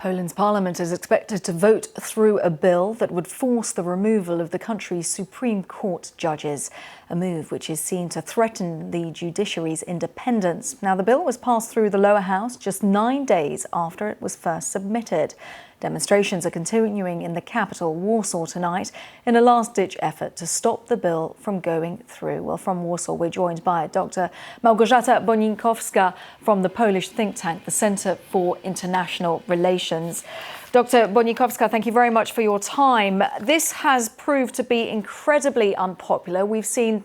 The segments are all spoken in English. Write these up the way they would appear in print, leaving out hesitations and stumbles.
Poland's parliament is expected to vote through a bill that would force the removal of the country's Supreme Court judges, a move which is seen to threaten the judiciary's independence. Now, the bill was passed through the lower house just 9 days after it was first submitted. Demonstrations are continuing in the capital, Warsaw, tonight in a last-ditch effort to stop the bill from going through. Well, from Warsaw, we're joined by Dr. Małgorzata Bonikowska from the Polish think tank, the Centre for International Relations. Dr. Bonikowska, thank you very much for your time. This has proved to be incredibly unpopular. We've seen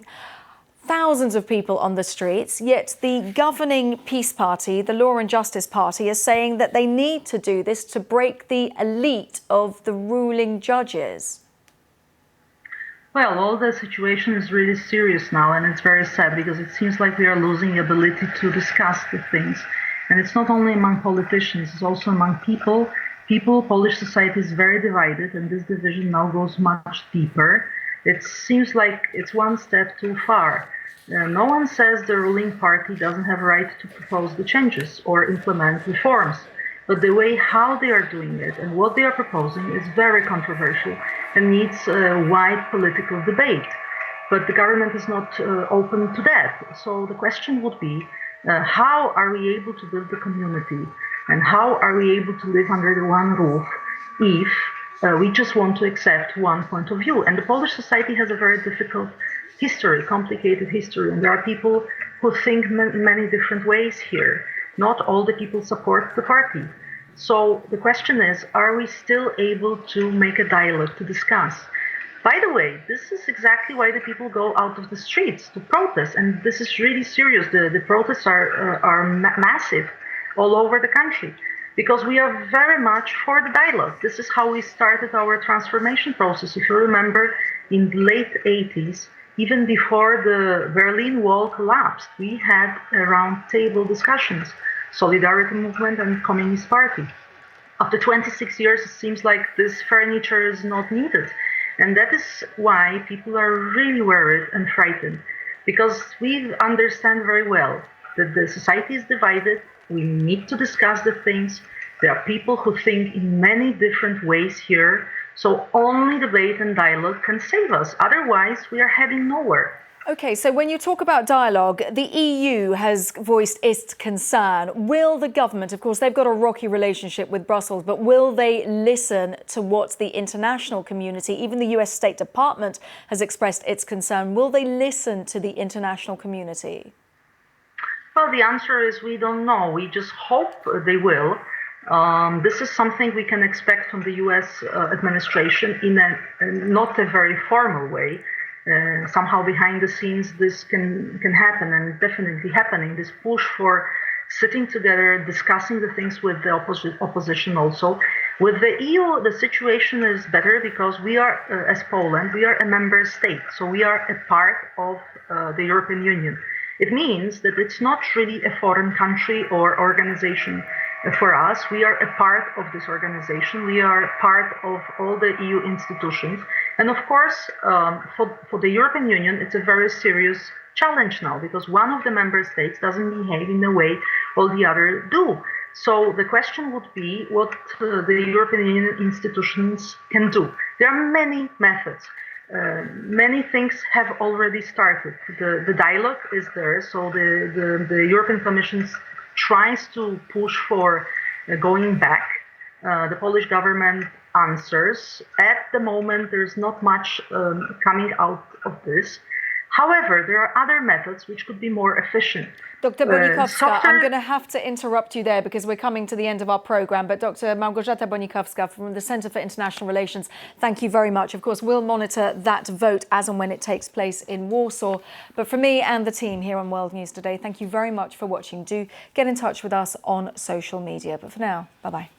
thousands of people on the streets, yet the governing Peace Party, the Law and Justice Party, is saying that they need to do this to break the elite of the ruling judges. Well, all the situation is really serious now, and it's very sad because it seems like we are losing the ability to discuss the things. And it's not only among politicians, it's also among people. Polish society is very divided, and this division now goes much deeper. It seems like it's one step too far. No one says the ruling party doesn't have a right to propose the changes or implement reforms, but the way how they are doing it and what they are proposing is very controversial and needs a wide political debate. But the government is not open to that. So the question would be, how are we able to build the community, and how are we able to live under the one roof if we just want to accept one point of view? And the Polish society has a very difficult history, complicated history, and there are people who think in many different ways here. Not all the people support the party. So the question is, are we still able to make a dialogue, to discuss? By the way, this is exactly why the people go out of the streets to protest, and this is really serious. The protests are massive all over the country, because we are very much for the dialogue. This is how we started our transformation process. If you remember, in the late 80s, even before the Berlin Wall collapsed, we had round-table discussions, Solidarity Movement and Communist Party. After 26 years, it seems like this furniture is not needed. And that is why people are really worried and frightened, because we understand very well that the society is divided. We need to discuss the things. There are people who think in many different ways here. So only debate and dialogue can save us. Otherwise, we are heading nowhere. OK, so when you talk about dialogue, the EU has voiced its concern. Will the government, of course, they've got a rocky relationship with Brussels, but will they listen to what the international community, even the US State Department, has expressed its concern? Will they listen to the international community? Well, the answer is we don't know. We just hope they will. This is something we can expect from the US administration in not a very formal way. Somehow behind the scenes this can happen, and definitely happening, this push for sitting together, discussing the things with the opposition also. With the EU, the situation is better because we are, as Poland, we are a member state, so we are a part of the European Union. It means that it's not really a foreign country or organization for us. We are a part of this organization. We are part of all the EU institutions. And of course, for the European Union, it's a very serious challenge now, because one of the member states doesn't behave in the way all the others do. So the question would be what the European Union institutions can do. There are many methods. Many things have already started. The dialogue is there, so the European Commission tries to push for going back. The Polish government answers. At the moment, there's not much coming out of this. However, there are other methods which could be more efficient. Dr. Bonikowska, I'm going to have to interrupt you there because we're coming to the end of our programme. But Dr. Małgorzata Bonikowska from the Centre for International Relations, thank you very much. Of course, we'll monitor that vote as and when it takes place in Warsaw. But for me and the team here on World News Today, thank you very much for watching. Do get in touch with us on social media. But for now, bye-bye.